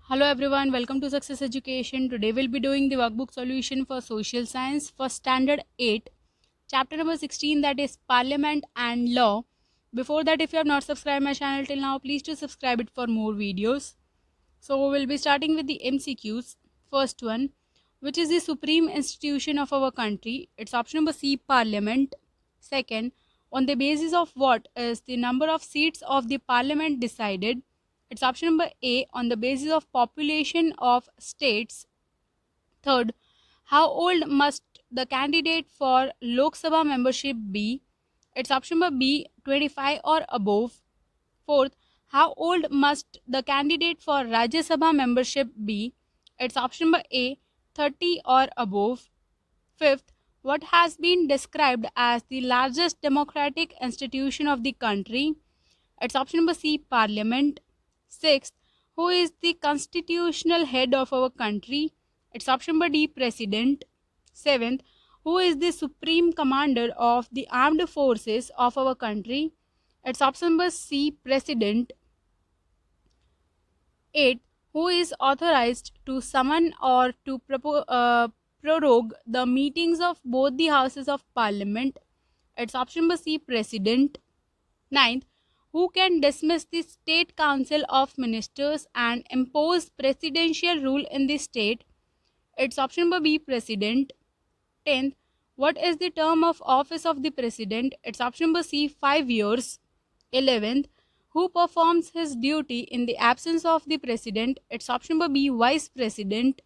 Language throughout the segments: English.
Hello everyone, welcome to Success Education. Today we'll be doing the workbook solution for social science for standard 8, chapter number 16, that is Parliament and Law. Before that, if you have not subscribed my channel till now, please do subscribe it for more videos. So we'll be starting with the MCQs. First one, which is the supreme institution of our country? It's option number C, Parliament. Second, on the basis of what is the number of seats of the Parliament decided? It's option number A, on the basis of population of states. Third, how old must the candidate for Lok Sabha membership be? It's option number B, 25 or above. Fourth, how old must the candidate for Rajya Sabha membership be? It's option number A, 30 or above. Fifth, what has been described as the largest democratic institution of the country? It's option number C, Parliament. Sixth, who is the constitutional head of our country? It's option number D, President. Seventh, who is the supreme commander of the armed forces of our country? It's option number C, President. Eighth, who is authorized to summon or to prorogue the meetings of both the houses of parliament? It's option number C, President. Ninth, who can dismiss the State Council of Ministers and impose presidential rule in the state? It's option number B, President. 10th, what is the term of office of the President? It's option number C, 5 years. 11th, who performs his duty in the absence of the President? It's option number B, Vice President.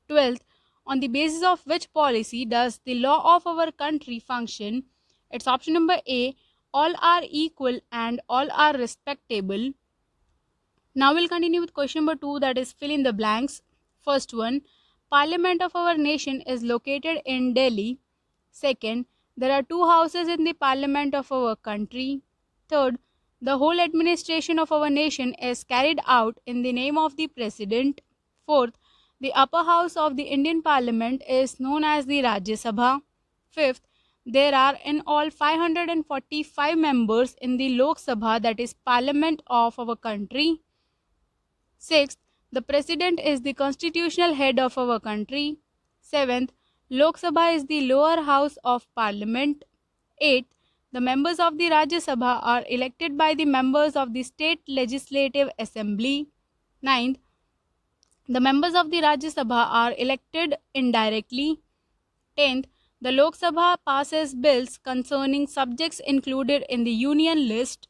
12th, on the basis of which policy does the law of our country function? It's option number A, all are equal and all are respectable. Now we'll continue with question number 2, that is fill in the blanks. First one, Parliament of our nation is located in Delhi. Second, there are 2 houses in the Parliament of our country. Third, the whole administration of our nation is carried out in the name of the President. Fourth, the upper house of the Indian Parliament is known as the Rajya Sabha. Fifth, there are in all 545 members in the Lok Sabha, that is Parliament of our country. Sixth, the President is the constitutional head of our country. Seventh, Lok Sabha is the lower house of Parliament. Eighth, the members of the Rajya Sabha are elected by the members of the State Legislative Assembly. Ninth, the members of the Rajya Sabha are elected indirectly. 10th, the Lok Sabha passes bills concerning subjects included in the Union list.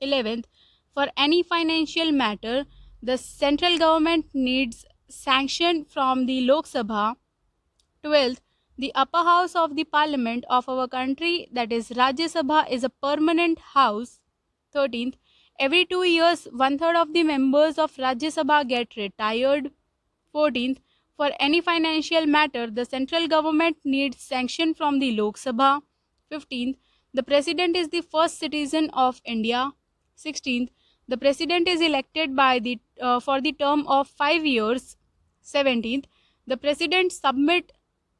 11th, for any financial matter, the central government needs sanction from the Lok Sabha. 12th, the upper house of the Parliament of our country, that is Rajya Sabha, is a permanent house. 13th, every 2 years, 1/3 of the members of Rajya Sabha get retired. 14th, for any financial matter, the central government needs sanction from the Lok Sabha. 15th, the President is the first citizen of India. 16th, the President is elected by for the term of 5 years. 17th, the President submit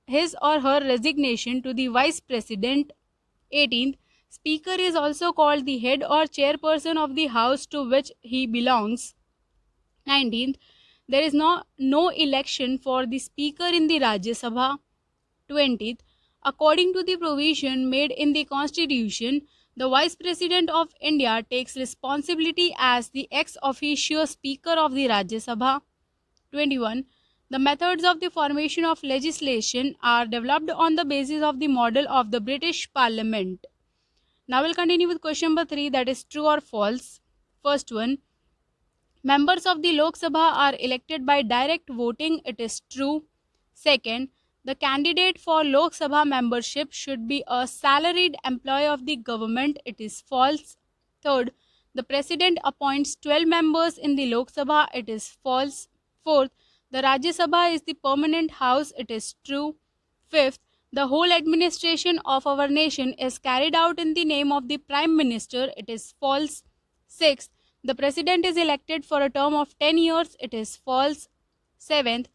his or her resignation to the Vice President. 18th, Speaker is also called the head or chairperson of the house to which he belongs. 19th, there is no election for the Speaker in the Rajya Sabha. 20th, according to the provision made in the Constitution, the Vice President of India takes responsibility as the ex officio Speaker of the Rajya Sabha. 21. The methods of the formation of legislation are developed on the basis of the model of the British Parliament. Now we'll continue with question number 3, that is true or false. First one, members of the Lok Sabha are elected by direct voting. It is true. Second, the candidate for Lok Sabha membership should be a salaried employee of the government. It is false. Third, the President appoints 12 members in the Lok Sabha. It is false. Fourth, the Rajya Sabha is the permanent house. It is true. Fifth, the whole administration of our nation is carried out in the name of the Prime Minister. It is false. Sixth, the President is elected for a term of 10 years. It is false. Seventh,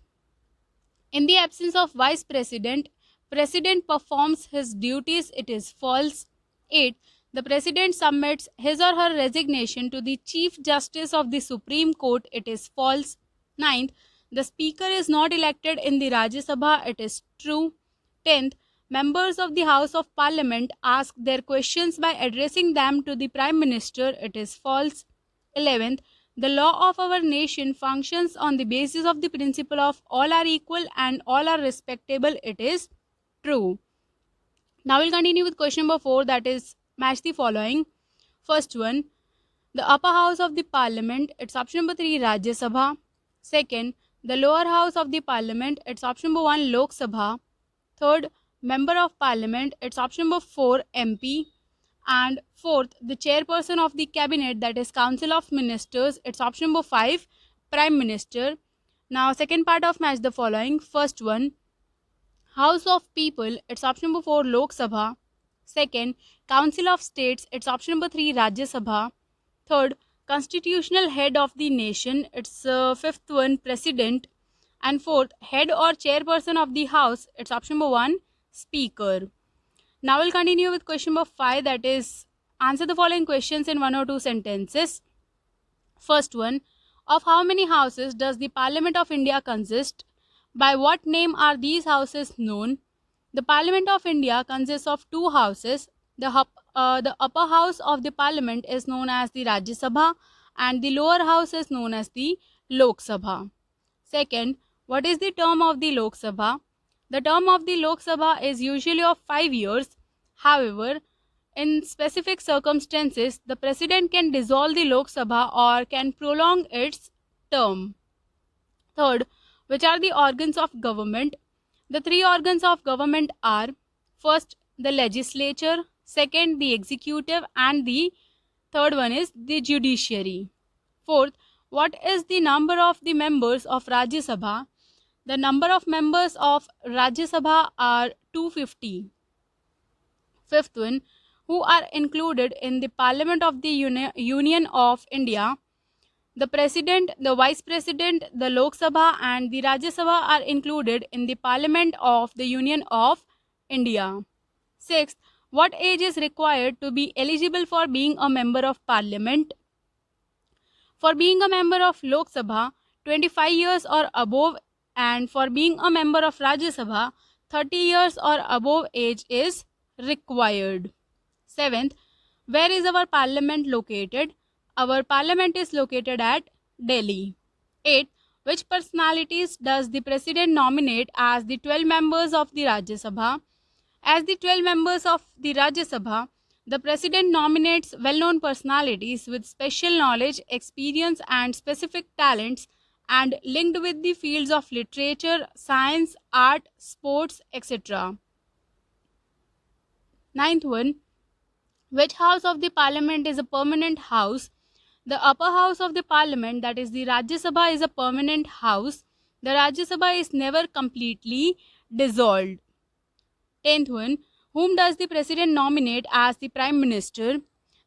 in the absence of Vice President, President performs his duties. It is false. 8. The President submits his or her resignation to the Chief Justice of the Supreme Court. It is false. Ninth, the speaker is not elected in the Rajya Sabha. It is true. 10th, members of the House of Parliament ask their questions by addressing them to the Prime Minister. It is false. 11th, the law of our nation functions on the basis of the principle of all are equal and all are respectable. It is true. Now we'll continue with question number 4, that is match the following. First one, the upper house of the parliament, it's option number 3 Rajya Sabha. Second, the lower house of the parliament, it's option number 1 Lok Sabha. Third, member of parliament, it's option number 4 MP. And fourth, the chairperson of the cabinet, that is council of ministers, it's option number 5 prime minister. Now second part of match the following. First one, house of people, it's option number 4 Lok Sabha. Second, council of states, it's option number 3 Rajya Sabha. Third, constitutional head of the nation, it's fifth one president. And fourth, head or chairperson of the house, it's option number 1 speaker. Now we'll continue with question number 5, that is answer the following questions in 1 or 2 sentences. First one, of how many houses does the Parliament of India consist? By what name are these houses known? The Parliament of India consists of 2 houses. The upper house of the Parliament is known as the Rajya Sabha and the lower house is known as the Lok Sabha. Second, what is the term of the Lok Sabha? The term of the Lok Sabha is usually of 5 years. However, in specific circumstances, the President can dissolve the Lok Sabha or can prolong its term. Third, which are the organs of government? The 3 organs of government are: first, the legislature, second, the executive, and the third one is the judiciary. Fourth, what is the number of the members of Rajya Sabha? The number of members of Rajya Sabha are 250. Fifth one, who are included in the Parliament of the Union of India? The President, the Vice President, the Lok Sabha and the Rajya Sabha are included in the Parliament of the Union of India. Sixth, what age is required to be eligible for being a member of Parliament? For being a member of Lok Sabha, 25 years or above, and for being a member of Rajya Sabha, 30 years or above age is required. Seventh, where is our Parliament located? Our Parliament is located at Delhi. 8. Which personalities does the President nominate as the 12 members of the Rajya Sabha? As the 12 members of the Rajya Sabha, the President nominates well-known personalities with special knowledge, experience and specific talents and linked with the fields of literature, science, art, sports, etc. Ninth one, which house of the parliament is a permanent house? The upper house of the parliament, that is the Rajya Sabha, is a permanent house. The Rajya Sabha is never completely dissolved. 10th one, whom does the president nominate as the prime minister?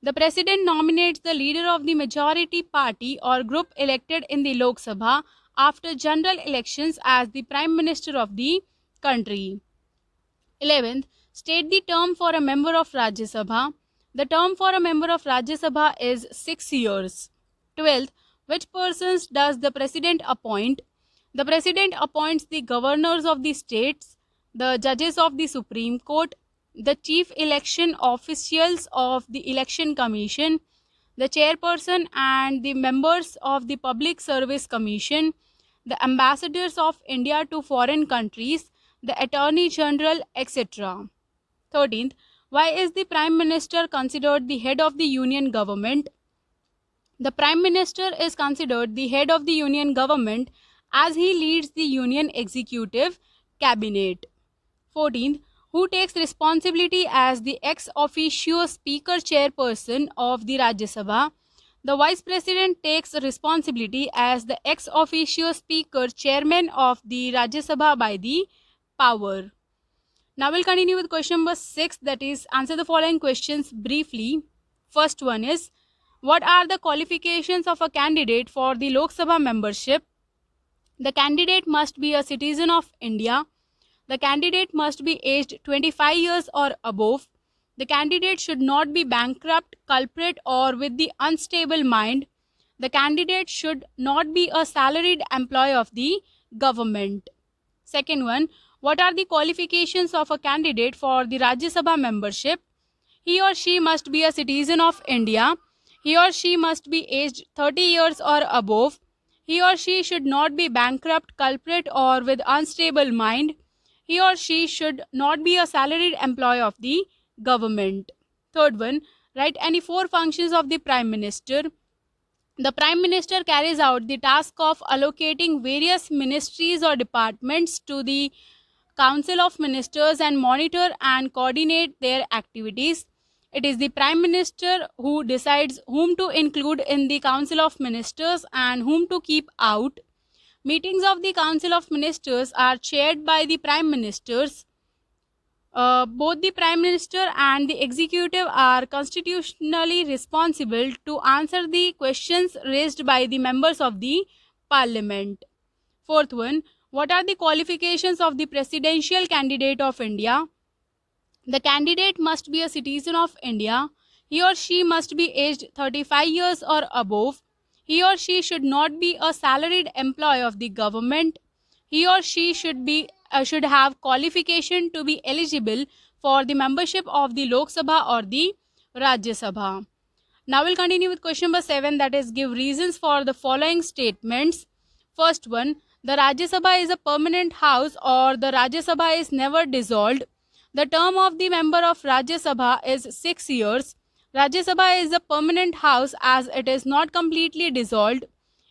The president nominates the leader of the majority party or group elected in the Lok Sabha after general elections as the prime minister of the country. 11th, state the term for a member of Rajya Sabha. The term for a member of Rajya Sabha is 6 years. 12th, which persons does the president appoint? The president appoints the governors of the states, the judges of the Supreme Court, the chief election officials of the Election Commission, the chairperson and the members of the Public Service Commission, the ambassadors of India to foreign countries, the Attorney General, etc. 13th, why is the Prime Minister considered the head of the Union government? The Prime Minister is considered the head of the Union government as he leads the Union Executive Cabinet. 14th, who takes responsibility as the ex officio Speaker Chairperson of the Rajya Sabha? The Vice President takes responsibility as the ex officio Speaker Chairman of the Rajya Sabha by the power. Now we'll continue with question number 6, that is answer the following questions briefly. First one is, what are the qualifications of a candidate for the Lok Sabha membership? The candidate must be a citizen of India. The candidate must be aged 25 years or above. The candidate should not be bankrupt, culprit or with the unstable mind. The candidate should not be a salaried employee of the government. Second one, what are the qualifications of a candidate for the Rajya Sabha membership? He or she must be a citizen of India. He or she must be aged 30 years or above. He or she should not be bankrupt, culprit, or with unstable mind. He or she should not be a salaried employee of the government. Third one, write any four functions of the Prime Minister. The Prime Minister carries out the task of allocating various ministries or departments to the Council of Ministers and monitor and coordinate their activities. It is the Prime Minister who decides whom to include in the Council of Ministers and whom to keep out. Meetings of the Council of Ministers are chaired by the Prime Ministers. Both the Prime Minister and the Executive are constitutionally responsible to answer the questions raised by the members of the Parliament. Fourth one, what are the qualifications of the presidential candidate of India? The candidate must be a citizen of India. He or she must be aged 35 years or above. He or she should not be a salaried employee of the government. He or she should have qualification to be eligible for the membership of the Lok Sabha or the Rajya Sabha. Now we'll continue with question number 7, that is give reasons for the following statements. First one, the Rajya Sabha is a permanent house or the Rajya Sabha is never dissolved. The term of the member of Rajya Sabha is 6 years. Rajya Sabha is a permanent house as it is not completely dissolved.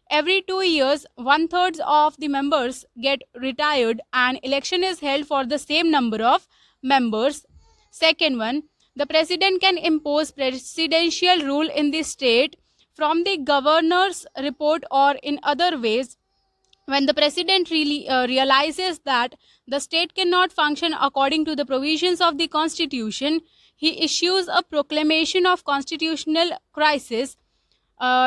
Every 2 years, 1/3 of the members get retired and election is held for the same number of members. Second one, the president can impose presidential rule in the state from the governor's report or in other ways. When the president realizes that the state cannot function according to the provisions of the constitution, he issues a proclamation of constitutional crisis,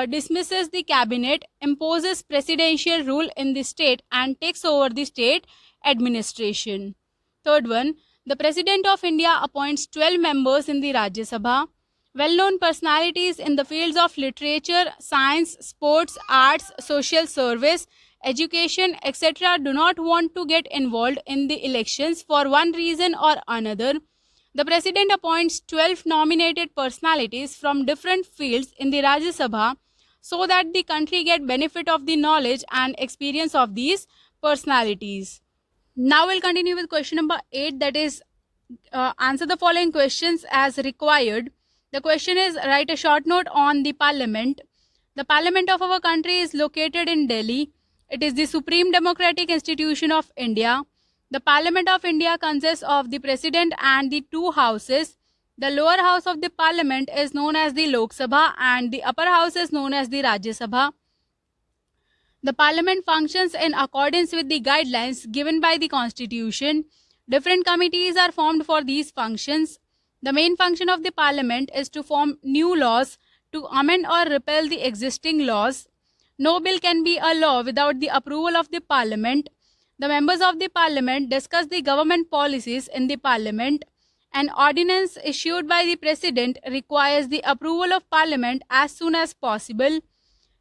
dismisses the cabinet, imposes presidential rule in the state and takes over the state administration. Third one, the President of India appoints 12 members in the Rajya Sabha. Well-known personalities in the fields of literature, science, sports, arts, social service, education, etc. do not want to get involved in the elections for one reason or another. The President appoints 12 nominated personalities from different fields in the Rajya Sabha so that the country get benefit of the knowledge and experience of these personalities. Now we'll continue with question number 8, that is answer the following questions as required. The question is write a short note on the Parliament. The Parliament of our country is located in Delhi. It is the supreme democratic institution of India. The Parliament of India consists of the President and the two houses. The lower house of the Parliament is known as the Lok Sabha and the upper house is known as the Rajya Sabha. The Parliament functions in accordance with the guidelines given by the Constitution. Different committees are formed for these functions. The main function of the Parliament is to form new laws, to amend or repeal the existing laws. No bill can be a law without the approval of the Parliament. The members of the Parliament discuss the government policies in the Parliament. An ordinance issued by the President requires the approval of Parliament as soon as possible.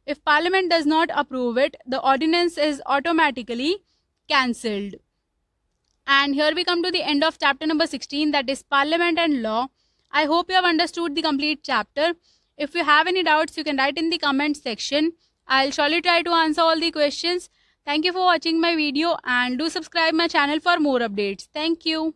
If Parliament does not approve it, the ordinance is automatically cancelled. And here we come to the end of chapter number 16, that is Parliament and Law. I hope you have understood the complete chapter. If you have any doubts, you can write in the comment section. I'll surely try to answer all the questions. Thank you for watching my video and do subscribe my channel for more updates. Thank you.